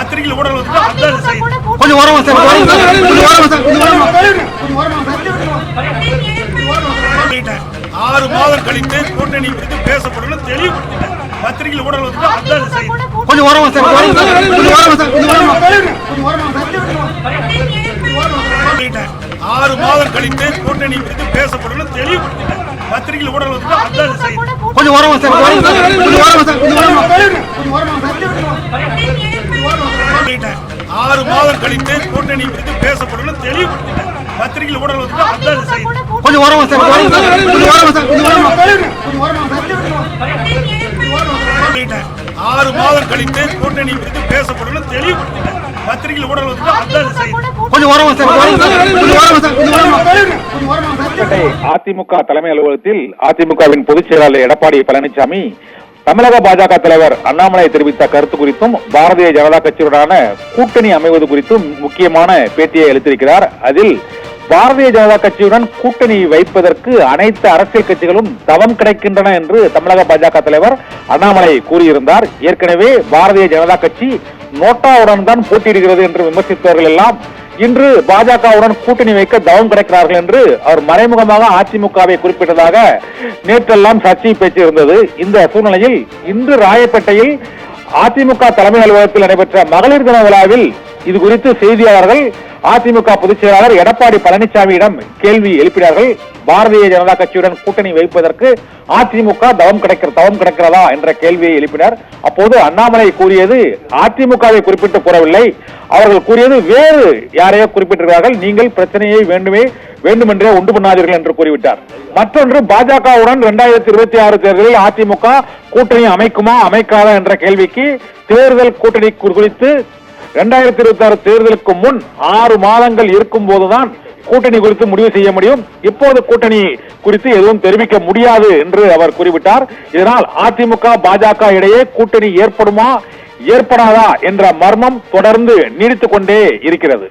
பத்திரிகையில் ஊடகங்களுக்கு அதான் செய்தி. கொஞ்சம் ஓரமா சார், கொஞ்சம் ஓரமா சார், கொஞ்சம் ஓரமா சார். 6 மாதம் கழித்து கூட்டணி குறித்து பேசப்படும் தெளிவுபடுத்திட்டேன். பத்திரிகையில் ஊடகங்களுக்கு அதான் செய்தி. கொஞ்சம் ஓரமா சார், கொஞ்சம் ஓரமா சார், கொஞ்சம் ஓரமா சார். 6 மாதம் கழித்து கூட்டணி குறித்து பேசப்படும் தெளிவுபடுத்திட்டேன். பத்திரிகையில் ஊடகங்களுக்கு அதான் செய்தி. கொஞ்சம் ஓரமா சார், கொஞ்சம் ஓரமா சார், கொஞ்சம் ஓரமா சார். 6 மாதம் கழித்து கூட்டணி குறித்து பேசப்படும் தெளிவுபடுத்திட்டேன். பத்திரிகையில் ஊடகங்களுக்கு அதான் செய்தி. கொஞ்சம் ஓரமா சார், கொஞ்சம் ஓரமா சார், கொஞ்சம் ஓரமா சார். 6 மாதம் கழித்து கூட்டணி குறித்து பேசப்படும் தெளிவுபடுத்திட்டேன். பத்திரிகையில் ஊடகங்களுக்கு அதான் செய்தி. கொஞ்சம் ஓரமா சார், கொஞ்சம் ஓரமா சார், கொஞ்சம் ஓரமா சார். அதிமுக தலைமை அலுவலகத்தில் அதிமுகவின் பொதுச் செயலாளர் எடப்பாடி பழனிசாமி தமிழக பாஜக தலைவர் அண்ணாமலை தெரிவித்த கருத்து குறித்தும் பாரதிய ஜனதா கட்சியுடனான கூட்டணி அமைவது குறித்தும் முக்கியமான பேட்டியை அளித்திருக்கிறார். அதில் பாரதிய ஜனதா கட்சியுடன் கூட்டணி வைப்பதற்கு அனைத்து அரசியல் கட்சிகளும் தவம் கிடைக்கின்றன என்று தமிழக பாஜக தலைவர் அண்ணாமலை கூறியிருந்தார். ஏற்கனவே பாரதிய ஜனதா கட்சி நோட்டாவுடன் தான் போட்டியிடுகிறது என்று விமர்சித்தவர்கள் எல்லாம் இன்று பாஜகவுடன் கூட்டணி வைக்க தவம் கிடைக்கிறார்கள் என்று அவர் மறைமுகமாக அதிமுகவை குறிப்பிட்டதாக நேற்றெல்லாம் சர்ச்சை பேச்சு இருந்தது. இந்த சூழ்நிலையில் இன்று ராயப்பேட்டையில் அதிமுக தலைமை அலுவலகத்தில் நடைபெற்ற மகளிர் தின விழாவில் இது குறித்து செய்தியாளர்கள் அதிமுக பொதுச் செயலாளர் எடப்பாடி பழனிசாமியிடம் கேள்வி எழுப்பினார்கள். பாரதிய ஜனதா கட்சியுடன் கூட்டணி வைப்பதற்கு அதிமுக தவம் கிடைக்கிறதா என்ற கேள்வியை எழுப்பினார். அப்போது அண்ணாமலை கூறியது அதிமுகவை குறிப்பிட்டு கூறவில்லை, அவர்கள் கூறியது வேறு யாரையோ குறிப்பிட்டிருக்கிறார்கள், நீங்கள் பிரச்சனையை வேண்டுமென்றே உண்டு பண்ணாதீர்கள் என்று கூறிவிட்டார். மற்றொன்று, பாஜகவுடன் 2026 தேர்தலில் அதிமுக கூட்டணி அமைக்குமா அமைக்காதா என்ற கேள்விக்கு தேர்தல் கூட்டணி குறித்து 2026 தேர்தலுக்கு முன் 6 மாதங்கள் இருக்கும் போதுதான் கூட்டணி குறித்து முடிவு செய்ய முடியும், இப்போது கூட்டணி குறித்து எதுவும் தெரிவிக்க முடியாது என்று அவர் குறிப்பிட்டார். இதனால் அதிமுக பாஜக இடையே கூட்டணி ஏற்படுமா ஏற்படாதா என்ற மர்மம் தொடர்ந்து நீடித்துக் கொண்டே இருக்கிறது.